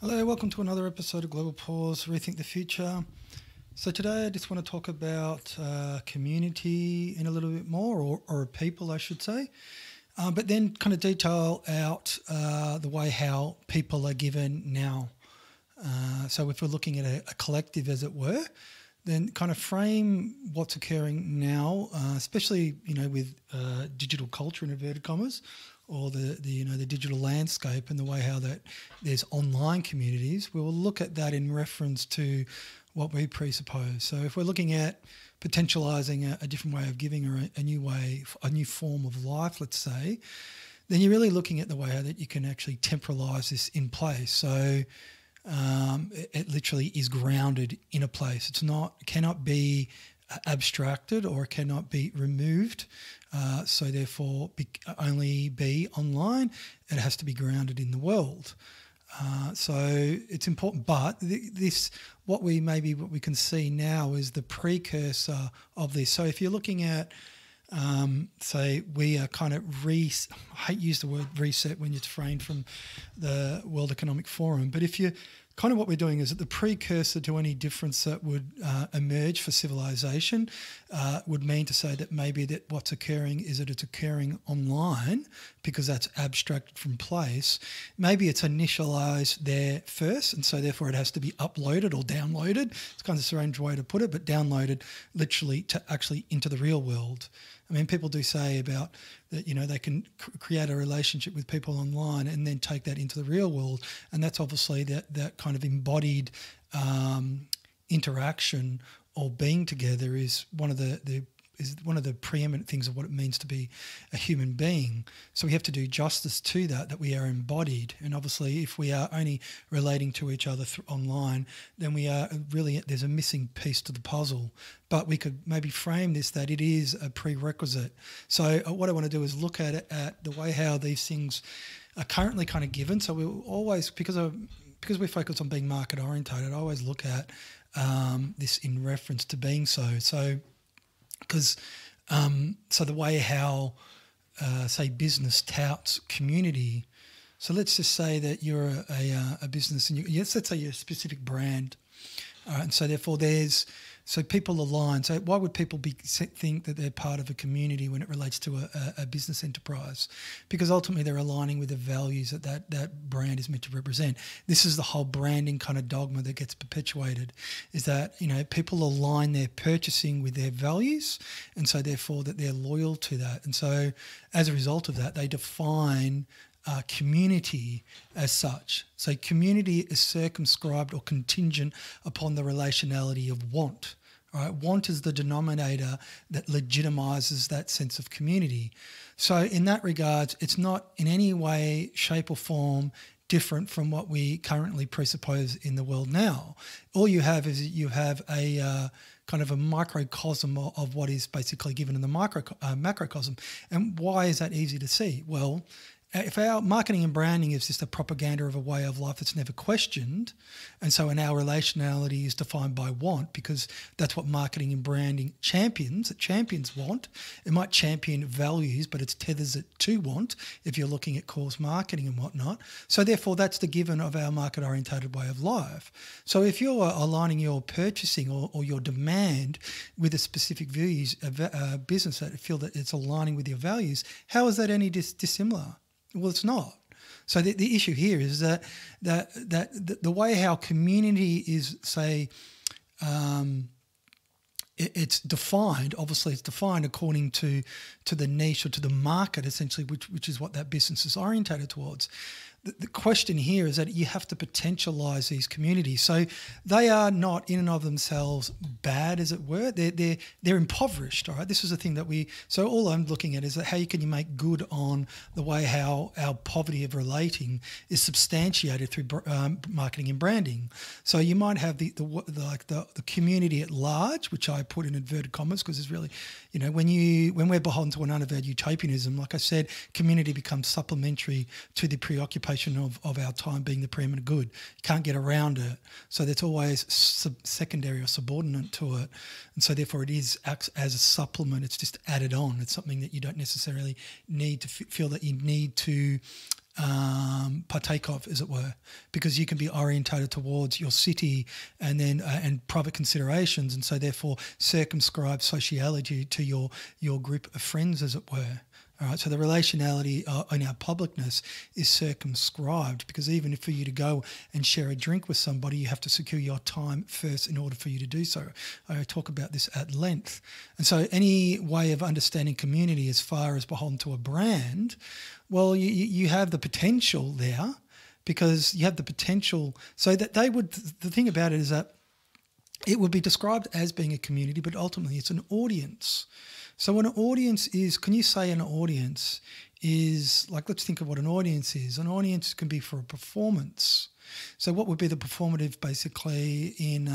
Hello, welcome to another episode of Global Pause Rethink the Future. So, today I just want to talk about community in a little bit more, or people, I should say, but then kind of detail out the way how people are given now. So, if we're looking at a collective, as it were, then kind of frame what's occurring now, especially with digital culture in inverted commas, or the digital landscape and the way how that there's online communities. We will look at that in reference to what we presuppose. So if we're looking at potentializing a different way of giving, or a new way, a new form of life, let's say, then you're really looking at the way how that you can actually temporalize this in place. So it literally is grounded in a place. It cannot be abstracted, or it cannot be removed. So therefore, only be online. It has to be grounded in the world. So it's important, but what we can see now is the precursor of this. So if you're looking at, say, we are kind of I hate to use the word reset when it's framed from the World Economic Forum, but if you kind of what we're doing is that the precursor to any difference that would emerge for civilization would mean to say that maybe that what's occurring is that it's occurring online, because that's abstracted from place. Maybe it's initialized there first, and so therefore it has to be uploaded or downloaded. It's kind of a strange way to put it, but downloaded literally to actually into the real world. I mean, people do say about that, they can create a relationship with people online and then take that into the real world. And that's obviously that kind of embodied interaction or being together is one of the preeminent things of what it means to be a human being. So we have to do justice to that we are embodied. And obviously, if we are only relating to each other online, then we are really, there's a missing piece to the puzzle. But we could maybe frame this that it is a prerequisite. So what I want to do is look at it at the way how these things are currently kind of given. So we'll always, because we focus on being market orientated, I always look at this in reference to being so. So because so the way how say business touts community. So let's just say that you're a business, and let's say you're a specific brand, and so therefore so people align. So why would people think that they're part of a community when it relates to a business enterprise? Because ultimately they're aligning with the values that brand is meant to represent. This is the whole branding kind of dogma that gets perpetuated, is that people align their purchasing with their values, and so therefore that they're loyal to that. And so as a result of that, they define community as such. So community is circumscribed or contingent upon the relationality of want. Right? Want is the denominator that legitimizes that sense of community. So in that regard, it's not in any way, shape or form different from what we currently presuppose in the world now. All you have is a kind of a microcosm of what is basically given in the macrocosm. And why is that easy to see? Well, if our marketing and branding is just a propaganda of a way of life that's never questioned, and so in our relationality is defined by want, because that's what marketing and branding champions. It champions want. It might champion values, but it tethers it to want if you're looking at cause marketing and whatnot. So therefore, that's the given of our market-orientated way of life. So if you're aligning your purchasing or your demand with a specific values, business that feel that it's aligning with your values, how is that any dissimilar? Well, it's not. So the issue here is that the way how community is, say, it's defined. Obviously, it's defined according to the niche or to the market, essentially, which is what that business is orientated towards. The question here is that you have to potentialize these communities. So they are not in and of themselves bad, as it were. They're impoverished. All right. This is the thing that so all I'm looking at is that how can you make good on the way how our poverty of relating is substantiated through marketing and branding. So you might have the community at large, which I put in inverted commas because it's really, when we're beholden to an unavowed utopianism, like I said, community becomes supplementary to the preoccupation of our time being the preeminent good. You can't get around it. So that's always secondary or subordinate to it. And so therefore it acts as a supplement. It's just added on. It's something that you don't necessarily need to feel that you need to partake of, as it were, because you can be orientated towards your city and then and private considerations, and so therefore circumscribe sociology to your group of friends, as it were. All right, so the relationality in our publicness is circumscribed, because even for you to go and share a drink with somebody, you have to secure your time first in order for you to do so. I talk about this at length. And so any way of understanding community as far as beholden to a brand, well, you have the potential there, because you have the potential. So that they would, the thing about it is that it would be described as being a community, but ultimately it's an audience. So an audience is, can you say an audience is, like, let's think of what an audience is. An audience can be for a performance. So what would be the performative basically in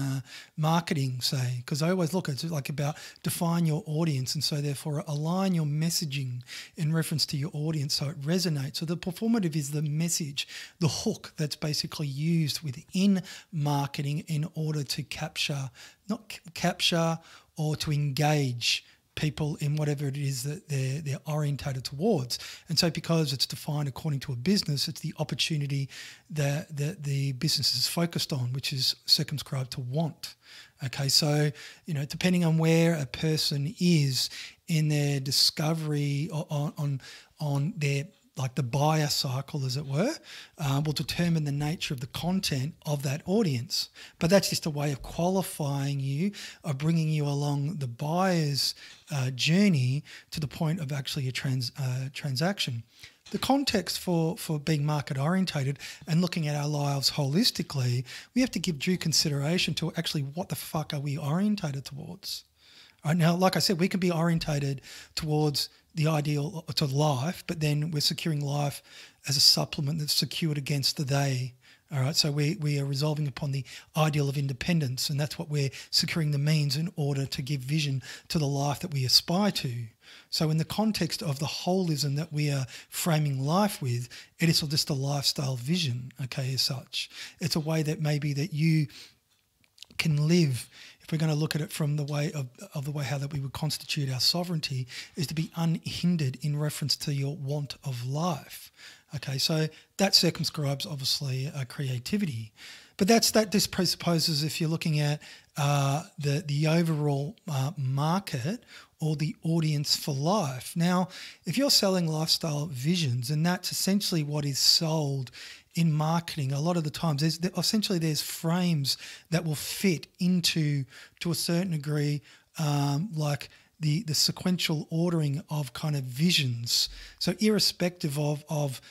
marketing, say? Because I always look at it like about define your audience, and so therefore align your messaging in reference to your audience so it resonates. So the performative is the message, the hook that's basically used within marketing in order to capture or to engage people in whatever it is that they're orientated towards. And so because it's defined according to a business, it's the opportunity that the business is focused on, which is circumscribed to want. Okay, so, depending on where a person is in their discovery on their, like the buyer cycle, as it were, will determine the nature of the content of that audience. But that's just a way of qualifying you, of bringing you along the buyer's journey to the point of actually a transaction. The context for being market orientated and looking at our lives holistically, we have to give due consideration to actually what the fuck are we orientated towards. Right now, like I said, we can be orientated towards the ideal to life, but then we're securing life as a supplement that's secured against the they. All right, so we are resolving upon the ideal of independence, and that's what we're securing the means in order to give vision to the life that we aspire to. So in the context of the holism that we are framing life with, it is just a lifestyle vision, okay, as such. It's a way that maybe that you can live, if we're going to look at it from the way of the way how that we would constitute our sovereignty, is to be unhindered in reference to your want of life. Okay, so that circumscribes obviously creativity, but that just presupposes if you're looking at the overall market or the audience for life. Now, if you're selling lifestyle visions, and that's essentially what is sold in marketing, a lot of the times there's frames that will fit into, to a certain degree, like the sequential ordering of kind of visions. So irrespective of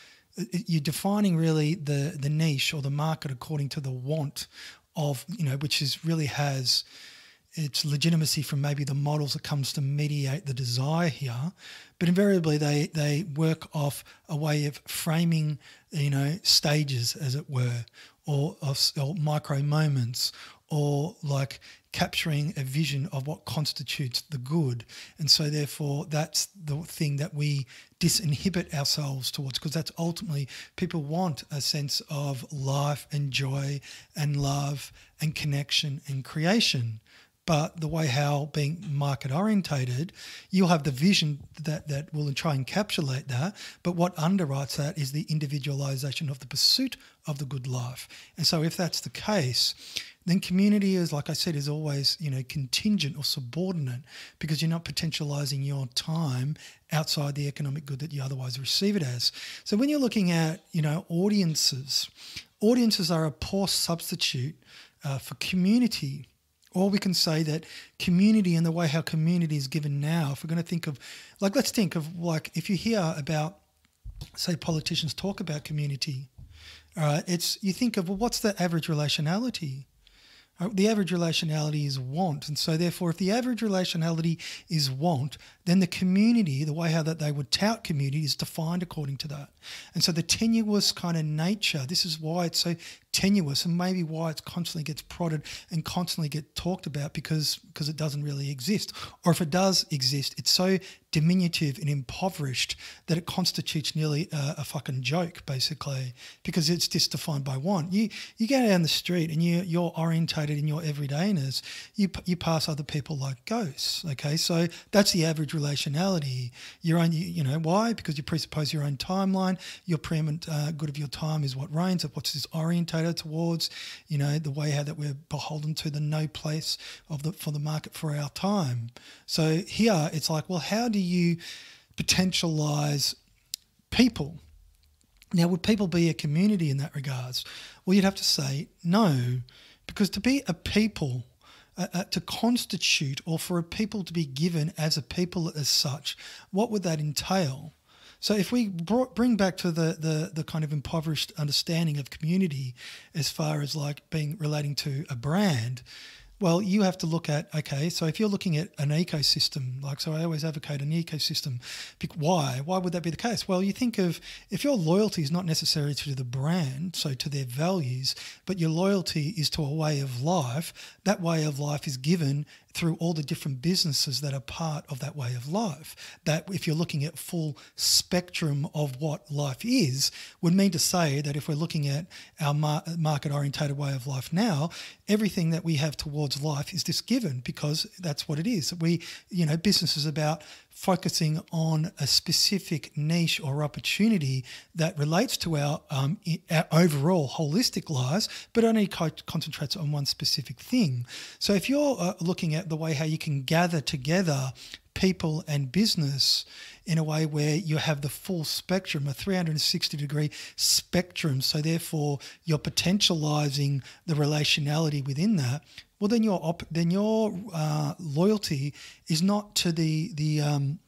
you're defining really the niche or the market according to the want of, which is really has its legitimacy from maybe the models that comes to mediate the desire here. But invariably they work off a way of framing, stages, as it were, or micro moments, or like capturing a vision of what constitutes the good. And so therefore that's the thing that we disinhibit ourselves towards, because that's ultimately, people want a sense of life and joy and love and connection and creation. But the way how being market orientated, you'll have the vision that will try and encapsulate that. But what underwrites that is the individualization of the pursuit of the good life. And so if that's the case, then community is, like I said, is always, contingent or subordinate, because you're not potentializing your time outside the economic good that you otherwise receive it as. So when you're looking at, audiences are a poor substitute for community. Or we can say that community, and the way how community is given now, if we're going to think of, like, let's think of, like, if you hear about, say, politicians talk about community, all right, you think of, well, what's the average relationality? The average relationality is want. And so therefore, if the average relationality is want, then the community, the way how that they would tout community, is defined according to that. And so the tenuous kind of nature, this is why it's so tenuous, and maybe why it constantly gets prodded and constantly get talked about because it doesn't really exist. Or if it does exist, it's so diminutive and impoverished that it constitutes nearly a fucking joke, basically, because it's just defined by want. You go down the street and you're orientated in your everydayness. You pass other people like ghosts. Okay, so that's the average relationality. Your own, why? Because you presuppose your own timeline. Your preeminent good of your time is what reigns. What's this orientated towards? The way how that we're beholden to the no place for the market for our time. So here it's like, well, how do you potentialize people? Now, would people be a community in that regards? Well, you'd have to say no, because to be a people, to constitute, or for a people to be given as a people as such, what would that entail? So if we bring back to the kind of impoverished understanding of community as far as like relating to a brand, well, you have to look at, okay, so if you're looking at an ecosystem, so I always advocate an ecosystem. Why? Why would that be the case? Well, you think of, if your loyalty is not necessarily to the brand, so to their values, but your loyalty is to a way of life, that way of life is given through all the different businesses that are part of that way of life. That, if you're looking at full spectrum of what life is, would mean to say that if we're looking at our market-orientated way of life now, everything that we have towards life is just given because that's what it is. Business is about focusing on a specific niche or opportunity that relates to our overall holistic lives, but only concentrates on one specific thing. So if you're looking at the way how you can gather together people and business in a way where you have the full spectrum, a 360-degree spectrum, so therefore you're potentializing the relationality within that, well, then your loyalty is not to the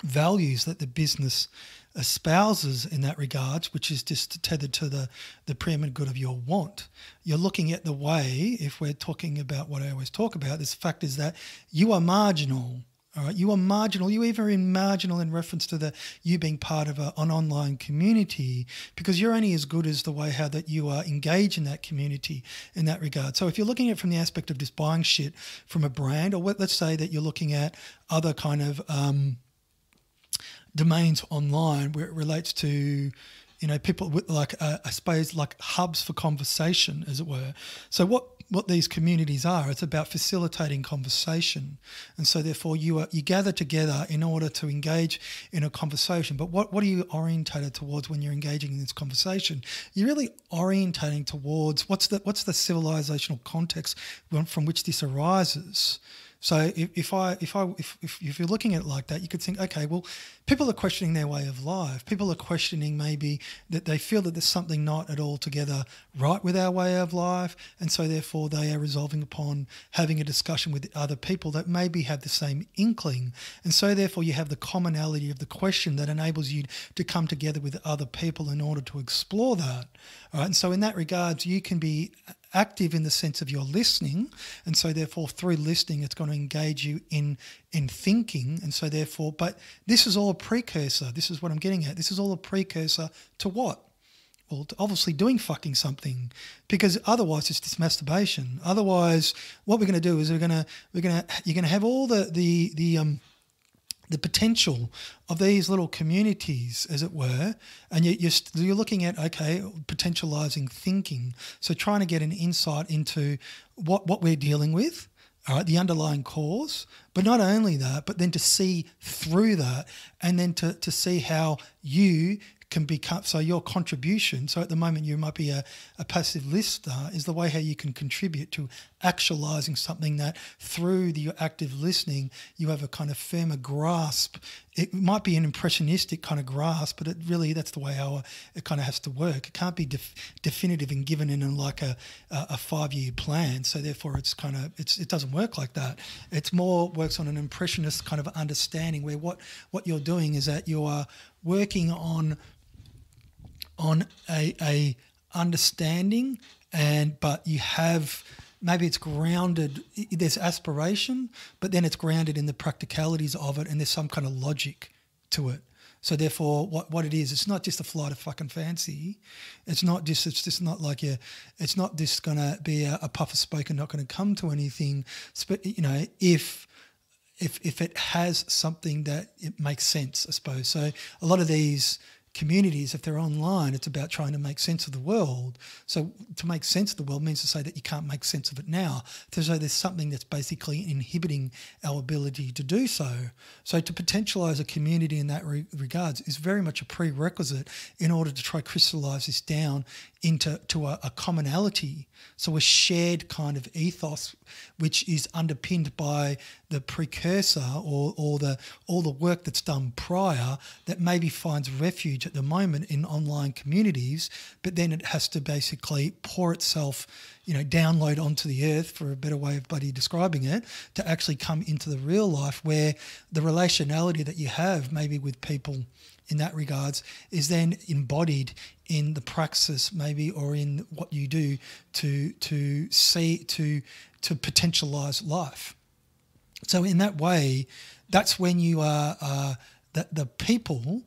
values that the business espouses in that regards, which is just tethered to the preeminent good of your want. You're looking at the way, if we're talking about what I always talk about, this fact is that you are marginal. All right, you are marginal. You even are marginal in reference to you being part of an online community, because you're only as good as the way how that you are engaged in that community in that regard. So if you're looking at it from the aspect of just buying shit from a brand, or let's say that you're looking at other kind of domains online where it relates to people with I suppose like hubs for conversation, as it were. So what these communities are, it's about facilitating conversation, and so therefore you gather together in order to engage in a conversation. But what are you orientated towards when you're engaging in this conversation? You're really orientating towards what's the civilizational context from which this arises. So if you're looking at it like that, you could think, okay, well, people are questioning their way of life. People are questioning maybe that they feel that there's something not at all together right with our way of life, and so therefore they are resolving upon having a discussion with other people that maybe have the same inkling, and so therefore you have the commonality of the question that enables you to come together with other people in order to explore that. All right, and so in that regards, you can be active in the sense of your listening, and so therefore through listening it's going to engage you in thinking, and so therefore, but this is all a precursor. This is what I'm getting at. This is all a precursor to what? Well, to obviously doing fucking something, because otherwise it's just masturbation. Otherwise, what we're going to do is you're going to have all the potential of these little communities, as it were, and you're looking at, okay, potentializing thinking. So trying to get an insight into what we're dealing with, all right, the underlying cause, but not only that, but then to see through that, and then to see how you can become, so your contribution, so at the moment you might be a passive listener, is the way how you can contribute to actualizing something that through your active listening you have a kind of firmer grasp. It might be an impressionistic kind of grasp, but that's the way how it kind of has to work. It can't be definitive and given in like a 5-year plan, so therefore it doesn't work like that. It's more works on an impressionist kind of understanding, where what you're doing is that you are working on a understanding, but you have, maybe it's grounded, there's aspiration, but then it's grounded in the practicalities of it, and there's some kind of logic to it. So therefore, what it is, it's not just a flight of fucking fancy. It's just not like it's not just going to be a puff of smoke and not going to come to anything. You know, if it has something that it makes sense, I suppose. So a lot of these communities, if they're online, it's about trying to make sense of the world. So to make sense of the world means to say that you can't make sense of it now. So there's something that's basically inhibiting our ability to do so. So to potentialise a community in that regards is very much a prerequisite in order to try crystallise this down into a commonality. So a shared kind of ethos, which is underpinned by the precursor or all the work that's done prior that maybe finds refuge at the moment in online communities, but then it has to basically pour itself, you know, download onto the earth, for a better way of bloody describing it, to actually come into the real life where the relationality that you have maybe with people in that regards is then embodied in the praxis maybe, or in what you do to potentialize life. So in that way, that's when you are the people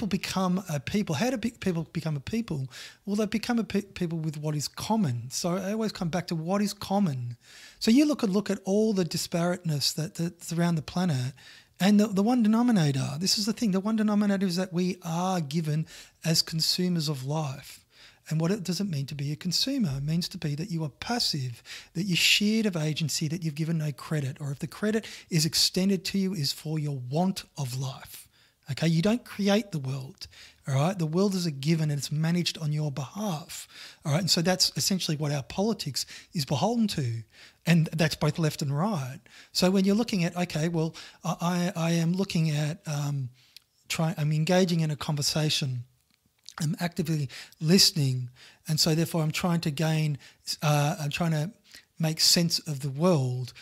become a people. How do people become a people? Well, they become a people with what is common. So I always come back to what is common. So you look at all the disparateness that's around the planet, and the one denominator, this is the thing, the one denominator is that we are given as consumers of life. And what does it mean to be a consumer? It means to be that you are passive, that you're sheared of agency, that you've given no credit, or if the credit is extended to you is for your want of life. Okay, you don't create the world, all right? The world is a given and it's managed on your behalf, all right? And so that's essentially what our politics is beholden to, and that's both left and right. So when you're looking at, okay, well, I am looking at, I'm engaging in a conversation, I'm actively listening, and so therefore I'm trying to make sense of the world.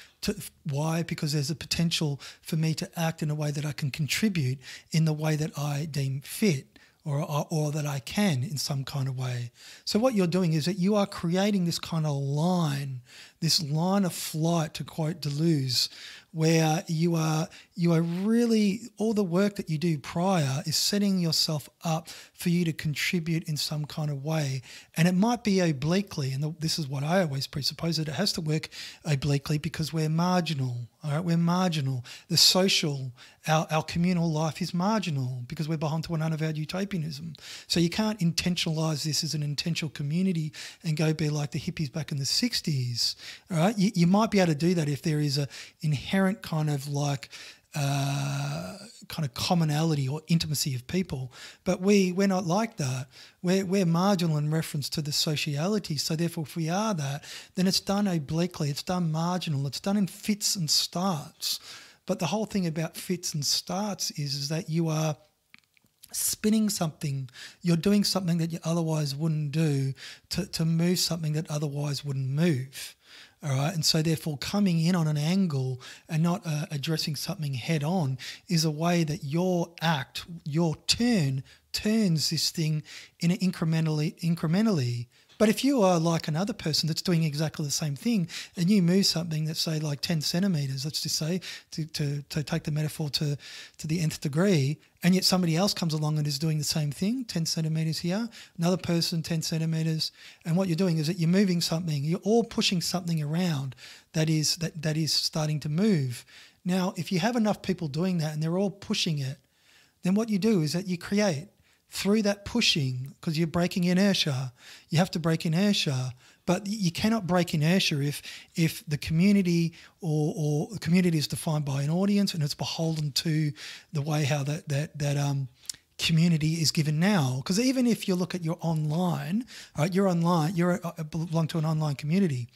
Why? Because there's a potential for me to act in a way that I can contribute in the way that I deem fit, or that I can in some kind of way. So what you're doing is that you are creating this kind of line, this line of flight, to quote Deleuze, where you are really, all the work that you do prior is setting yourself up for you to contribute in some kind of way. And it might be obliquely, and this is what I always presuppose, that it has to work obliquely because we're marginal, all right? We're marginal. The social, our communal life is marginal because we're beholden to an unavowed utopianism. So you can't intentionalise this as an intentional community and go be like the hippies back in the 60s, all right? You might be able to do that if there is a inherent kind of like commonality or intimacy of people, but we're not like that. We're marginal in reference to the sociality. So therefore, if we are that, then it's done obliquely, it's done marginal, it's done in fits and starts. But the whole thing about fits and starts is that you are spinning something, you're doing something that you otherwise wouldn't do to move something that otherwise wouldn't move. All right, and so therefore coming in on an angle and not addressing something head on is a way that your act, your turn, turns this thing in an incrementally. But if you are like another person that's doing exactly the same thing and you move something that's, say, like 10 centimetres, let's just say, to take the metaphor to the nth degree, and yet somebody else comes along and is doing the same thing, 10 centimetres here, another person 10 centimetres, and what you're doing is that you're moving something, you're all pushing something around that is starting to move. Now, if you have enough people doing that and they're all pushing it, then what you do is that you create, through that pushing, because you're breaking inertia, you have to break inertia, but you cannot break inertia if the community or the community is defined by an audience and it's beholden to the way how that community is given now. Because even if you look at your online, right, you're online, you belong to an online community,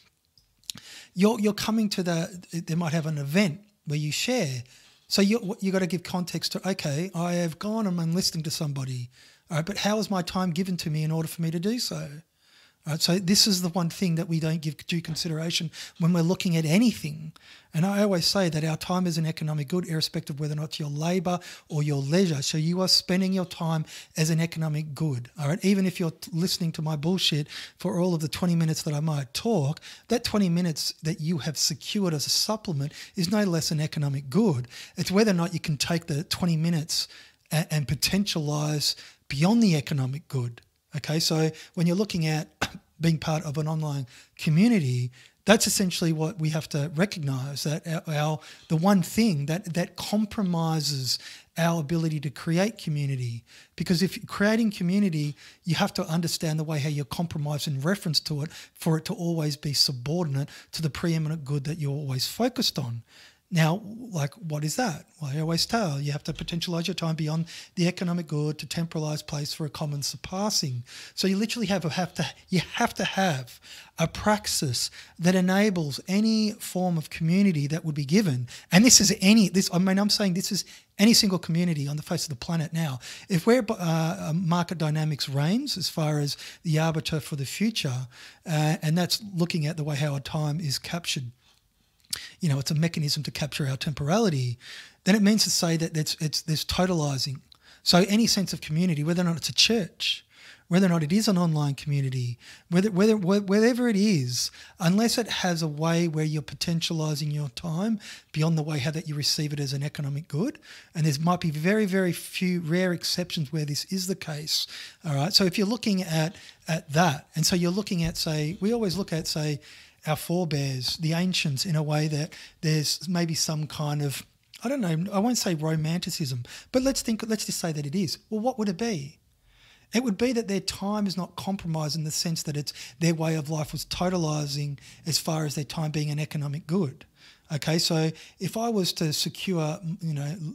you're coming to they might have an event where you share. So you got to give context to, okay, I have gone and I'm listening to somebody, all right, but how is my time given to me in order for me to do so? All right, so this is the one thing that we don't give due consideration when we're looking at anything. And I always say that our time is an economic good, irrespective of whether or not it's your labour or your leisure. So you are spending your time as an economic good, all right? Even if you're listening to my bullshit for all of the 20 minutes that I might talk, that 20 minutes that you have secured as a supplement is no less an economic good. It's whether or not you can take the 20 minutes and potentialize beyond the economic good. Okay, so when you're looking at being part of an online community, that's essentially what we have to recognize, that the one thing that compromises our ability to create community. Because if creating community, you have to understand the way how you're compromised in reference to it for it to always be subordinate to the preeminent good that you're always focused on. Now, like, what is that? Well, I always tell you have to potentialize your time beyond the economic good to temporalize place for a common surpassing. So you literally have to have a praxis that enables any form of community that would be given. And I'm saying this is any single community on the face of the planet now. If where market dynamics reigns as far as the arbiter for the future, and that's looking at the way how our time is captured, it's a mechanism to capture our temporality, then it means to say that there's totalizing. So any sense of community, whether or not it's a church, whether or not it is an online community, whatever it is, unless it has a way where you're potentializing your time beyond the way how that you receive it as an economic good, and there might be very, very few rare exceptions where this is the case. All right. So if you're looking at that, and so you're looking at, we always look at, our forebears, the ancients, in a way that there's maybe some kind of, I don't know, I won't say romanticism, but let's just say that it is. Well, what would it be? It would be that their time is not compromised in the sense that it's their way of life was totalizing as far as their time being an economic good. Okay, so if I was to secure,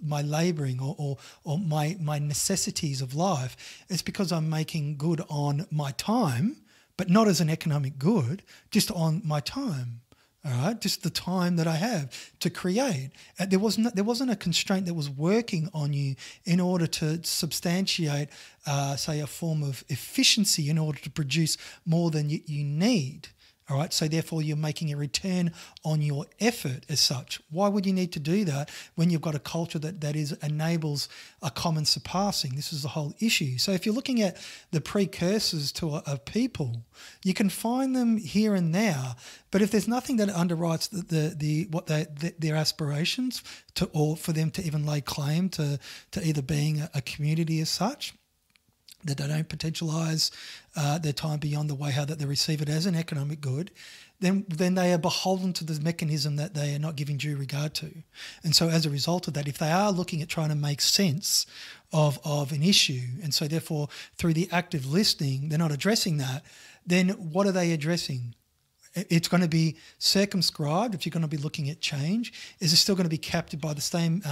my labouring or my necessities of life, it's because I'm making good on my time, but not as an economic good, just on my time. All right, just the time that I have to create. There wasn't a constraint that was working on you in order to substantiate, say, a form of efficiency in order to produce more than you need. All right, so therefore you're making a return on your effort as such. Why would you need to do that when you've got a culture that enables a common surpassing? This is the whole issue. So if you're looking at the precursors to a people, you can find them here and there, but if there's nothing that underwrites their aspirations or for them to even lay claim to either being a community as such, that they don't potentialise their time beyond the way how that they receive it as an economic good, then they are beholden to the mechanism that they are not giving due regard to. And so as a result of that, if they are looking at trying to make sense of an issue, and so therefore through the active listening, they're not addressing that, then what are they addressing? It's going to be circumscribed if you're going to be looking at change. Is it still going to be captured by the same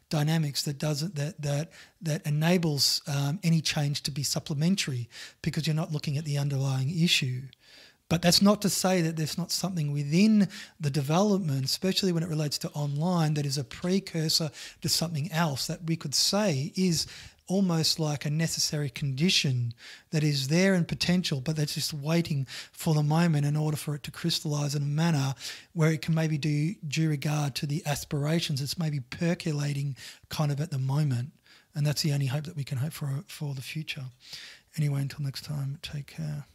dynamics that enables any change to be supplementary, because you're not looking at the underlying issue? But that's not to say that there's not something within the development, especially when it relates to online, that is a precursor to something else that we could say is almost like a necessary condition that is there in potential, but that's just waiting for the moment in order for it to crystallise in a manner where it can maybe do due regard to the aspirations. It's maybe percolating kind of at the moment, and that's the only hope that we can hope for the future. Anyway, until next time, take care.